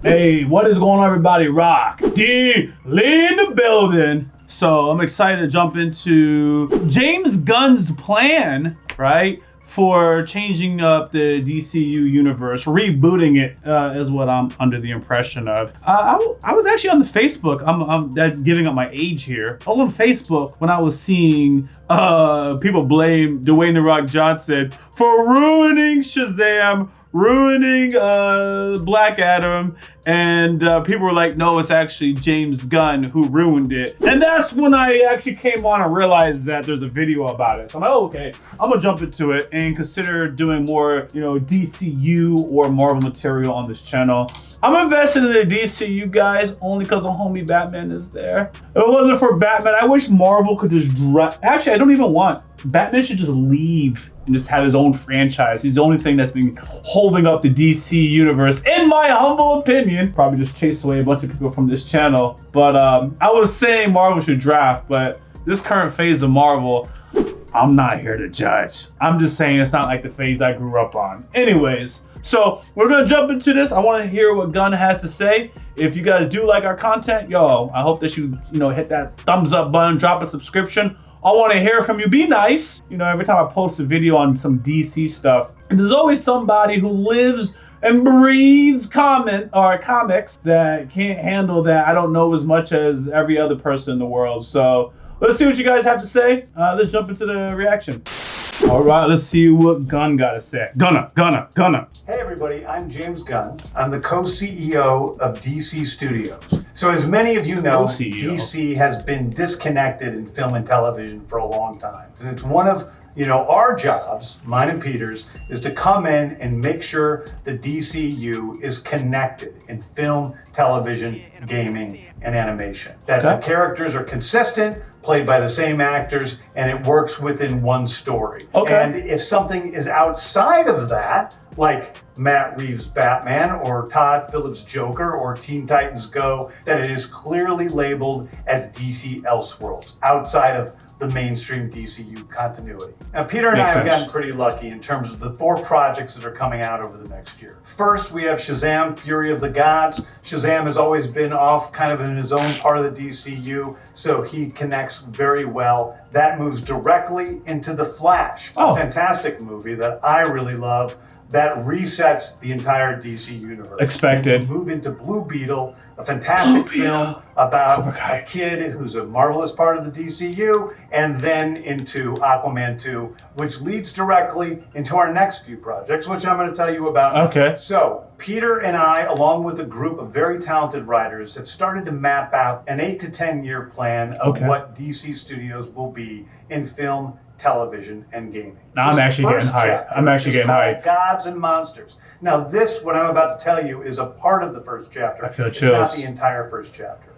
Hey, what is going on, everybody? Rock D Lee in the building. So I'm excited to jump into James Gunn's plan, right, for changing up the DCU universe, rebooting it, is what I'm under the impression of. I was actually on the Facebook. I'm giving up my age here. I was on Facebook when I was seeing people blame Dwayne "The Rock" Johnson for ruining Shazam, ruining Black Adam, and people were like, no, it's actually James Gunn who ruined it. And that's when I actually came on and realized that there's a video about it. So I'm like, oh, okay, I'm gonna jump into it and consider doing more, DCU or Marvel material on this channel. I'm invested in the DCU, guys, only because the homie Batman is there. If it wasn't for Batman, I wish Marvel could just actually, I don't even want. Batman should just leave and just have his own franchise. He's the only thing that's been holding up the DC universe, in my humble opinion. Probably just chase away a bunch of people from this channel. But I was saying Marvel should draft, but this current phase of Marvel, I'm not here to judge. I'm just saying it's not like the phase I grew up on. Anyways, so we're gonna jump into this. I wanna hear what Gunn has to say. If you guys do like our content, I hope that you hit that thumbs up button, drop a subscription. I want to hear from you. Be nice. Every time I post a video on some DC stuff, and there's always somebody who lives and breathes comics that can't handle that I don't know as much as every other person in the world. So let's see what you guys have to say. Let's jump into the reaction. All right, let's see what Gunn got to say. Gunna. Hey everybody, I'm James Gunn. I'm the co-CEO of DC Studios. So as many of you know, DC has been disconnected in film and television for a long time. And it's one of our jobs, mine and Peter's, is to come in and make sure the DCU is connected in film, television, gaming, and animation. That the characters are consistent, played by the same actors, and it works within one story. And if something is outside of that, like Matt Reeves' Batman or Todd Phillips' Joker or Teen Titans Go, that it is clearly labeled as DC Elseworlds, outside of the mainstream DCU continuity. Now, Peter and I have gotten pretty lucky in terms of the 4 projects that are coming out over the next year. First, we have Shazam, Fury of the Gods. Shazam has always been off kind of in his own part of the DCU, so he connects very well. That moves directly into The Flash, a fantastic movie that I really love, that resets the entire DC universe. Expected. And to move into Blue Beetle, a fantastic film about a kid who's a marvelous part of the DCU, and then into Aquaman 2, which leads directly into our next few projects, which I'm going to tell you about. Okay. So Peter and I, along with a group of very talented writers, have started to map out an 8 to 10 year plan of what DC Studios will be in film, television, and gaming. Now I'm actually getting hyped. I'm actually getting hyped. Gods and Monsters. Now this, what I'm about to tell you, is a part of the first chapter. I feel chills. It's not the entire first chapter.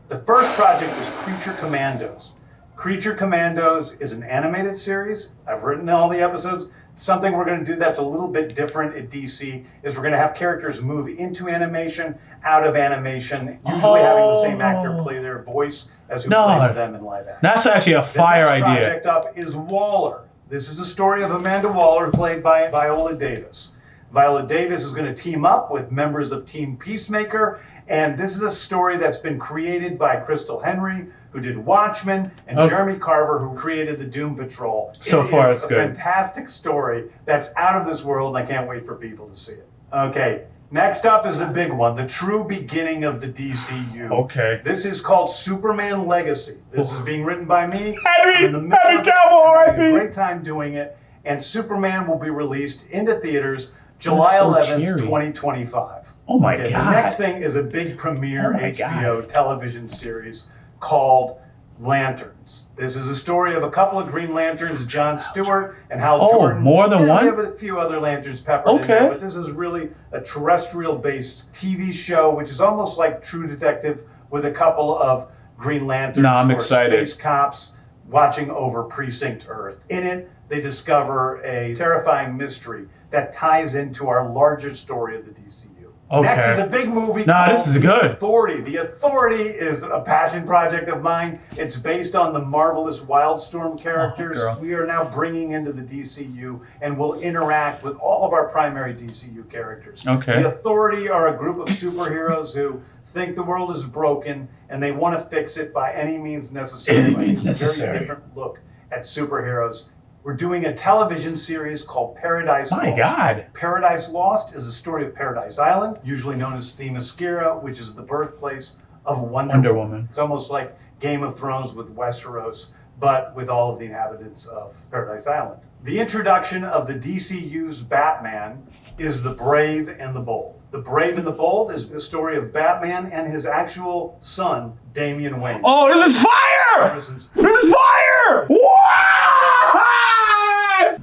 The first project is Creature Commandos. Creature Commandos is an animated series. I've written all the episodes. Something we're going to do that's a little bit different at DC is we're going to have characters move into animation, out of animation, usually having the same actor play their voice as who plays them in live action. That's actually a fire idea. The next project up is Waller. This is the story of Amanda Waller, played by Viola Davis. Viola Davis is going to team up with members of Team Peacemaker, and this is a story that's been created by Crystal Henry, who did Watchmen, and Jeremy Carver, who created the Doom Patrol. So far, it's good. It's a fantastic story that's out of this world, and I can't wait for people to see it. Okay, next up is a big one, the true beginning of the DCU. Okay. This is called Superman Legacy. This is being written by me. Henry Cavill, a great time doing it, and Superman will be released into theaters July 11th, 2025. Oh my God. The next thing is a big premiere HBO television series called Lanterns. This is a story of a couple of Green Lanterns, John Stewart and Hal Jordan. More than one? We have a few other lanterns peppered in there, but this is really a terrestrial-based TV show, which is almost like True Detective with a couple of Green Lanterns or space cops watching over Precinct Earth. In it, they discover a terrifying mystery that ties into our larger story of the DCU. Okay. Next is a big movie this is good. The Authority. The Authority is a passion project of mine. It's based on the marvelous Wildstorm characters we are now bringing into the DCU and will interact with all of our primary DCU characters. Okay. The Authority are a group of superheroes who think the world is broken and they want to fix it by any means necessary. It's a very different look at superheroes. We're doing a television series called Paradise Lost. My God. Paradise Lost is a story of Paradise Island, usually known as Themyscira, which is the birthplace of Wonder Woman. It's almost like Game of Thrones with Westeros, but with all of the inhabitants of Paradise Island. The introduction of the DCU's Batman is The Brave and the Bold. The Brave and the Bold is the story of Batman and his actual son, Damian Wayne. Oh, this is fire! This is fire! What?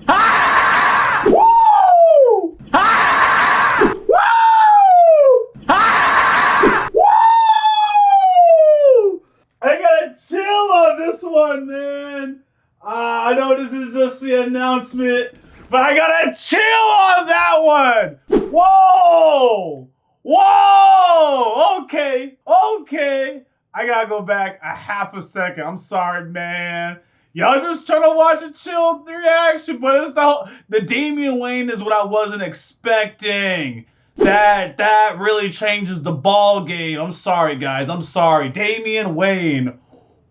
Ah! Woo! Ah! Woo! Ah! Woo! I gotta chill on this one, man. I know this is just the announcement, but I gotta chill on that one. Whoa! Whoa! Okay. I gotta go back a half a second. I'm sorry, man. Y'all just trying to watch a chill reaction, but it's the Damian Wayne is what I wasn't expecting. That really changes the ball game. I'm sorry, guys. I'm sorry. Damian Wayne.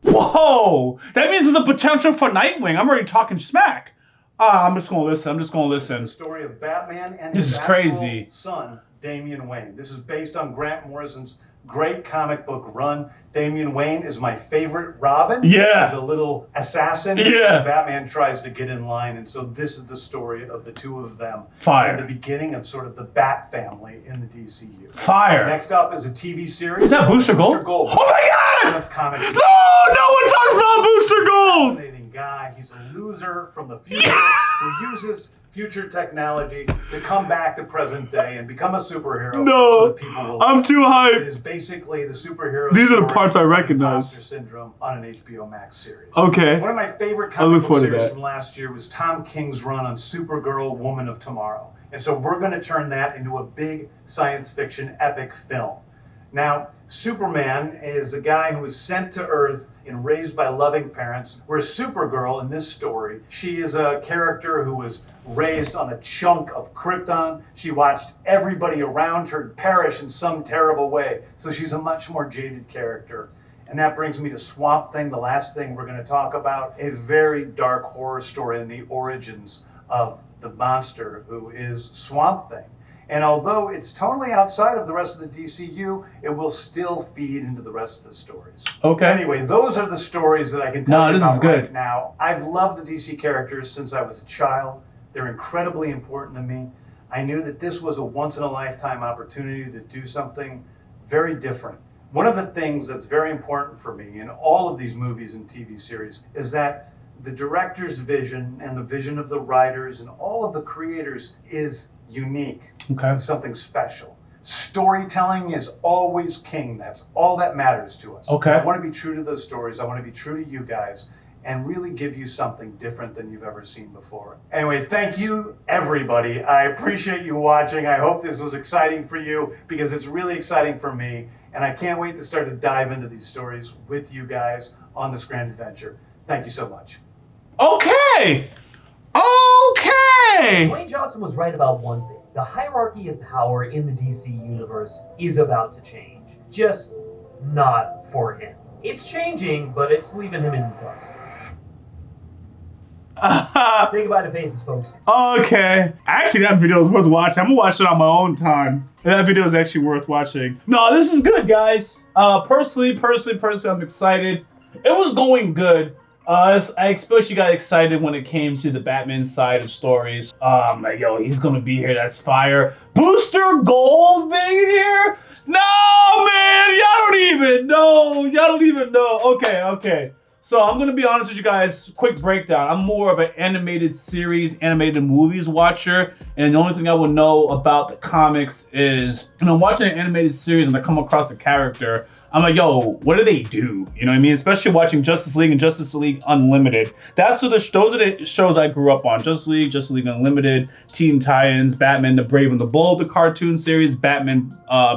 Whoa! That means there's a potential for Nightwing. I'm already talking smack. I'm just gonna listen. The story of Batman and his actual son, Damian Wayne. This is based on Grant Morrison's great comic book run. Damian Wayne is my favorite Robin. Yeah. He's a little assassin. Yeah. Batman tries to get in line, and so this is the story of the two of them. Fire. And the beginning of sort of the Bat family in the DCU. Fire. Next up is a TV series. Is that Booster Gold? Gold. Oh my God! Comic No one talks about Booster Gold! Fascinating guy. He's a loser from the future who uses future technology to come back to present day and become a superhero. No, so that people will I'm too hyped. It is basically the superhero. These are the story parts I of recognize. Imposter Syndrome on an HBO Max series. Okay. One of my favorite I look comic book forward to series that. from last year was Tom King's run on Supergirl, Woman of Tomorrow. And so we're going to turn that into a big science fiction epic film. Now, Superman is a guy who was sent to Earth and raised by loving parents, whereas Supergirl in this story, she is a character who was raised on a chunk of Krypton. She watched everybody around her perish in some terrible way, so she's a much more jaded character. And that brings me to Swamp Thing, the last thing we're going to talk about, a very dark horror story in the origins of the monster who is Swamp Thing. And although it's totally outside of the rest of the DCU, it will still feed into the rest of the stories. Okay. Anyway, those are the stories that I can tell you this about is good. right now. I've loved the DC characters since I was a child. They're incredibly important to me. I knew that this was a once-in-a-lifetime opportunity to do something very different. One of the things that's very important for me in all of these movies and TV series is that the director's vision and the vision of the writers and all of the creators is unique. Okay. It's something special. Storytelling is always king. That's all that matters to us. Okay. I want to be true to those stories. I want to be true to you guys and really give you something different than you've ever seen before. Anyway, thank you, everybody. I appreciate you watching. I hope this was exciting for you because it's really exciting for me. And I can't wait to start to dive into these stories with you guys on this grand adventure. Thank you so much. Okay. Dwayne Johnson was right about one thing. The hierarchy of power in the DC universe is about to change. Just not for him. It's changing, but it's leaving him in the dust. Say goodbye to faces, folks. Okay. Actually, that video is worth watching. I'm gonna watch it on my own time. That video is actually worth watching. No, this is good, guys. Personally, I'm excited. It was going good. I especially got excited when it came to the Batman side of stories. Like, yo, he's gonna be here. That's fire. Booster Gold being here? No, man, y'all don't even know. Okay. So I'm gonna be honest with you guys, quick breakdown. I'm more of an animated series, animated movies watcher, and the only thing I would know about the comics is, when I'm watching an animated series and I come across a character, I'm like, yo, what do they do? You know what I mean? Especially watching Justice League and Justice League Unlimited. Those are the shows I grew up on. Justice League Unlimited, Teen Titans, Batman the Brave and the Bold, the cartoon series, Batman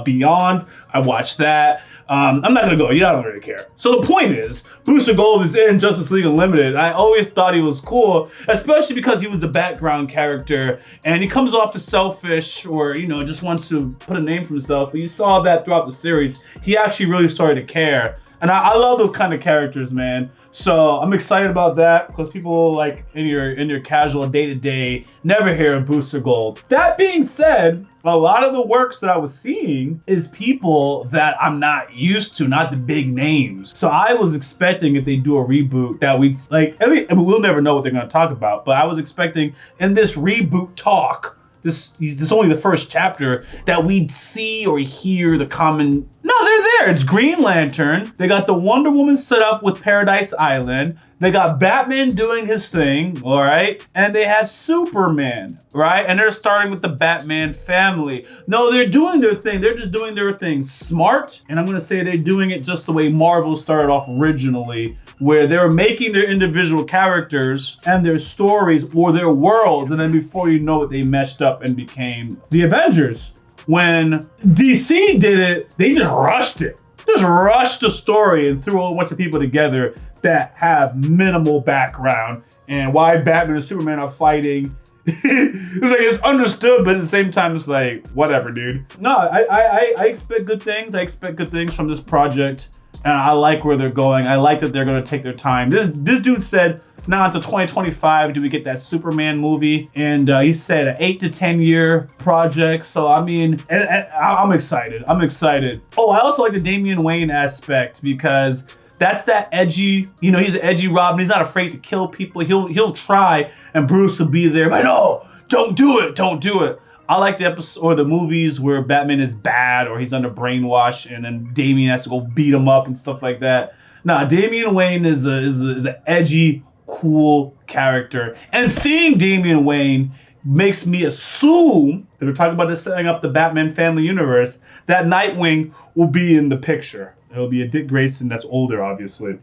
Beyond. I watched that. I'm not gonna go, I don't really care. So the point is, Booster Gold is in Justice League Unlimited. I always thought he was cool, especially because he was the background character and he comes off as selfish or, just wants to put a name for himself. But you saw that throughout the series. He actually really started to care. And I love those kind of characters, man. So I'm excited about that because people like in your casual day-to-day never hear of Booster Gold. That being said, a lot of the works that I was seeing is people that I'm not used to, not the big names. So I was expecting if they do a reboot that we'd we'll never know what they're gonna talk about, but I was expecting in this reboot talk, this is only the first chapter, that we'd see or hear the common. No, they're there. It's Green Lantern. They got the Wonder Woman set up with Paradise Island. They got Batman doing his thing, all right? And they have Superman, right? And they're starting with the Batman family. No, they're doing their thing. They're just doing their thing smart. And I'm gonna say they're doing it just the way Marvel started off originally, where they were making their individual characters and their stories or their worlds, and then before you know it, they meshed up and became the Avengers. When DC did it, they just rushed it. Just rushed the story and threw a whole bunch of people together that have minimal background and why Batman and Superman are fighting. It's understood, but at the same time, it's like, whatever, dude. No, I expect good things. I expect good things from this project. And I like where they're going. I like that they're going to take their time. This dude said, now until 2025 do we get that Superman movie. And he said an 8 to 10 year project. So, I mean, and I'm excited. I'm excited. Oh, I also like the Damian Wayne aspect because that's that edgy, he's an edgy Robin. He's not afraid to kill people. He'll try and Bruce will be there. But no, don't do it. Don't do it. I like the episode or the movies where Batman is bad or he's under brainwash and then Damian has to go beat him up and stuff like that. Nah, Damian Wayne is an edgy, cool character. And seeing Damian Wayne makes me assume that we're talking about this setting up the Batman family universe, that Nightwing will be in the picture. It'll be a Dick Grayson that's older, obviously.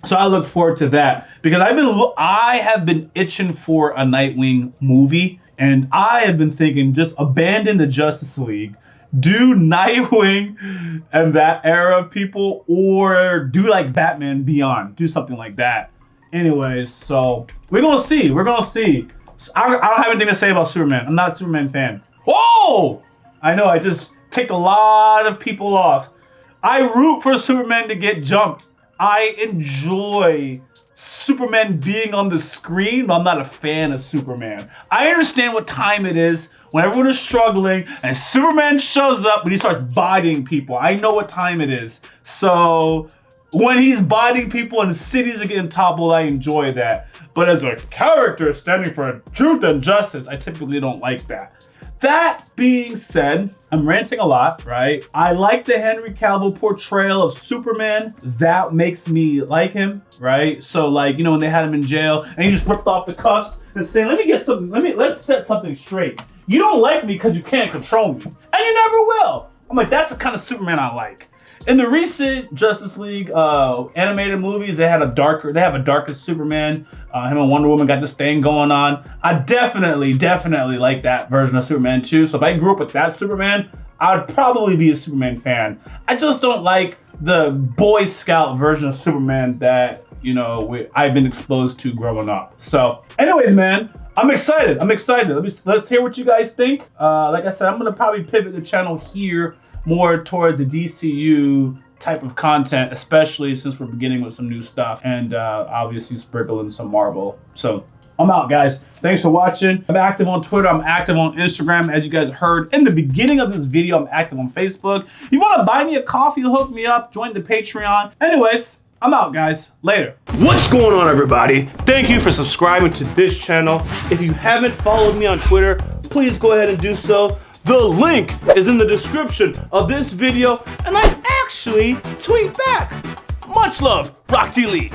So I look forward to that because I have been itching for a Nightwing movie. And I have been thinking, just abandon the Justice League, do Nightwing and that era of people, or do like Batman Beyond, do something like that. Anyways, so we're gonna see. We're gonna see. I don't have anything to say about Superman. I'm not a Superman fan. Whoa! I know, I just ticked a lot of people off. I root for Superman to get jumped. I enjoy Superman being on the screen, but I'm not a fan of Superman. I understand what time it is when everyone is struggling and Superman shows up and he starts bodying people. I know what time it is. So when he's bodying people and cities are getting toppled, I enjoy that. But as a character standing for truth and justice, I typically don't like that. That being said, I'm ranting a lot, right? I like the Henry Cavill portrayal of Superman. That makes me like him, right? So like, when they had him in jail and he just ripped off the cuffs and saying, let's set something straight. You don't like me because you can't control me. And you never will. I'm like, that's the kind of Superman I like. In the recent Justice League animated movies, they have a darker Superman. Him and Wonder Woman got this thing going on. I definitely like that version of Superman too. So if I grew up with that Superman, I would probably be a Superman fan. I just don't like the Boy Scout version of Superman that I've been exposed to growing up. So, anyways, man, I'm excited. Let's hear what you guys think. Like I said, I'm gonna probably pivot the channel here more towards the DCU type of content, especially since we're beginning with some new stuff and obviously sprinkle in some Marvel. So I'm out, guys. Thanks for watching. I'm active on Twitter. I'm active on Instagram. As you guys heard in the beginning of this video, I'm active on Facebook. If you want to buy me a coffee, hook me up, join the Patreon. Anyways, I'm out, guys. Later. What's going on, everybody? Thank you for subscribing to this channel. If you haven't followed me on Twitter, please go ahead and do so. The link is in the description of this video, and I actually tweet back. Much love, Rock T. Lee.